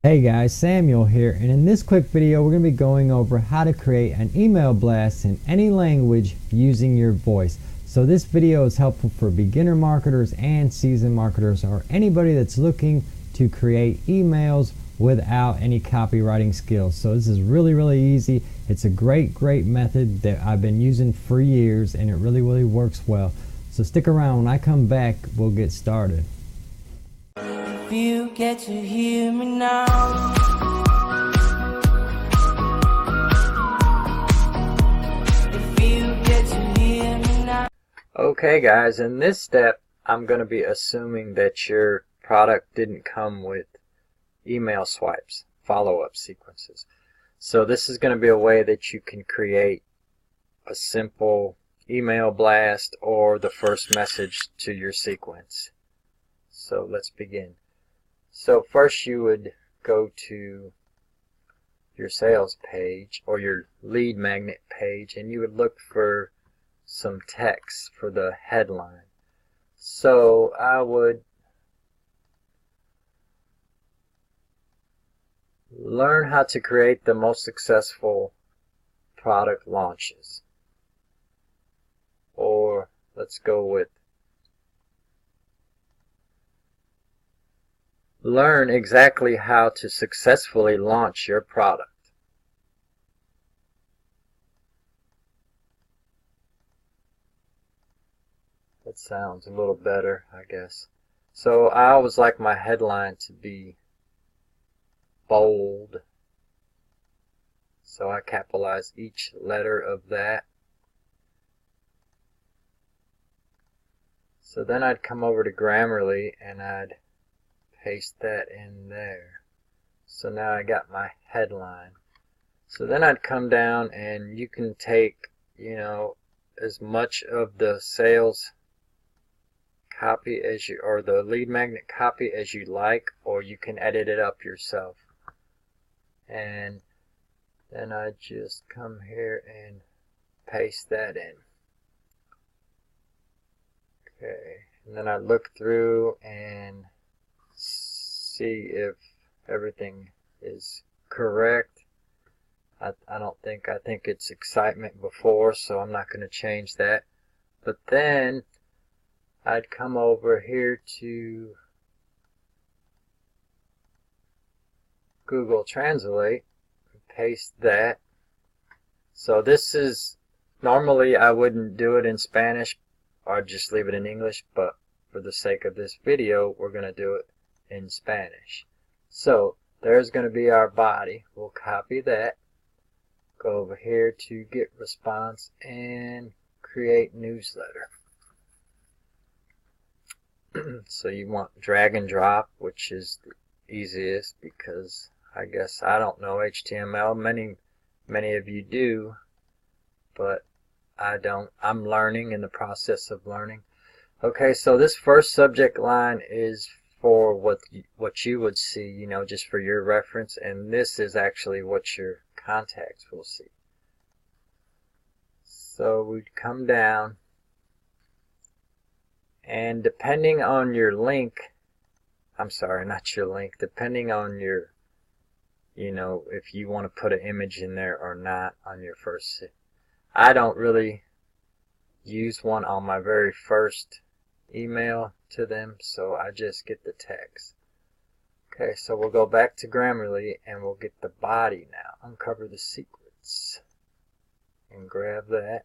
Hey guys, Samuel here, and in this quick video we're going to be going over how to create an email blast in any language using your voice. So this video is helpful for beginner marketers and seasoned marketers, or anybody that's looking to create emails without any copywriting skills. So this is really easy. It's a great method that I've been using for years, and it really works well. So stick around. When I come back, we'll get started. If you get to hear me now, if you get to hear me now. Okay guys, in this step I'm going to be assuming that your product didn't come with email swipes, follow-up sequences. So this is going to be a way that you can create a simple email blast or the first message to your sequence. So let's begin. So first you would go to your sales page or your lead magnet page, and you would look for some text for the headline. So I would learn how to create the most successful product launches. Or let's go with learn exactly how to successfully launch your product. That sounds a little better, I guess. So I always like my headline to be bold. So I capitalize each letter of that. So then I'd come over to Grammarly and I'd paste that in there. So now I got my headline. So then I'd come down, and you can take, as much of the sales copy as you, or the lead magnet copy as you like, or you can edit it up yourself. And then I just come here and paste that in. Okay, and then I look through and see if everything is correct. I think it's excitement before, so I'm not going to change that. But then I'd come over here to Google Translate and paste that. So this is, normally I wouldn't do it in Spanish, or just leave it in English, but for the sake of this video we're going to do it in Spanish. So there's going to be our body. We'll copy that, go over here to get response and create newsletter. So you want drag and drop, which is the easiest, because I guess I don't know HTML. Many of you do, but I don't. I'm learning, in the process of learning. Okay, so this first subject line is for what you would see, just for your reference, and this is actually what your contacts will see. So we'd come down, and depending on your link, I'm sorry, not your link, depending on your, if you want to put an image in there or not on your first, I don't really use one on my very first email to them, so I just get the text. Okay, so we'll go back to Grammarly and we'll get the body now. Uncover the secrets. And grab that.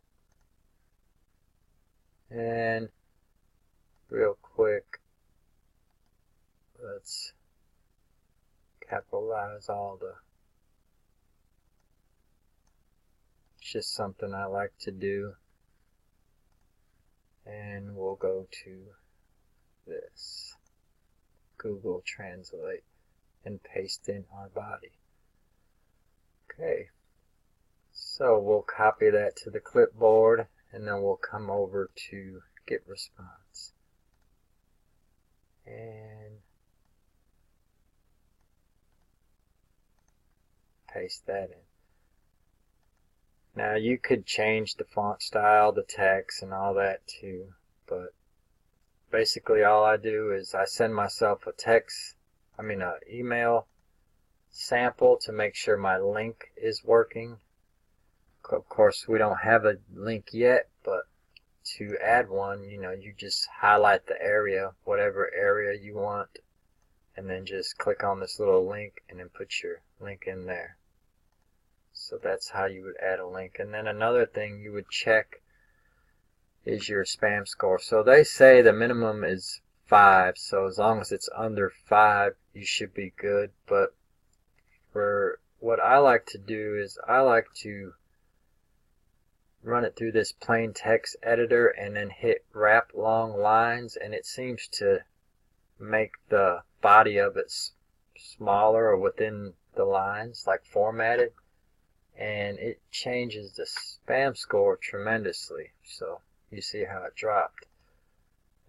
And real quick, let's capitalize all the, it's just something I like to do. And we'll go to this Google Translate and paste in our body. Okay, so we'll copy that to the clipboard, and then we'll come over to get response and paste that in. Now you could change the font style, the text, and all that too, but basically all I do is I send myself an email sample to make sure my link is working. Of course, we don't have a link yet, but to add one, you just highlight the area, whatever area you want, and then just click on this little link and then put your link in there. So that's how you would add a link. And then another thing you would check is your spam score. So they say the minimum is 5, so as long as it's under 5, you should be good. But for what I like to do is I like to run it through this plain text editor and then hit wrap long lines, and it seems to make the body of it smaller or within the lines, like formatted, and it changes the spam score tremendously. So you see how it dropped.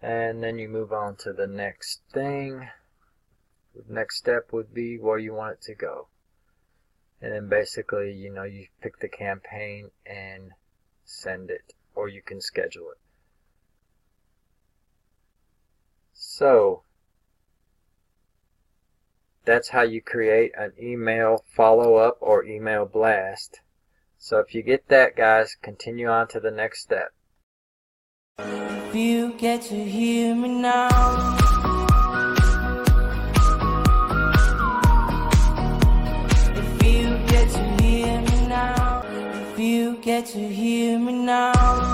And then you move on to the next thing. The next step would be where you want it to go. And then basically, you pick the campaign and send it, or you can schedule it. So that's how you create an email follow-up or email blast. So if you get that, guys, continue on to the next step. If you get to hear me now, if you get to hear me now, if you get to hear me now.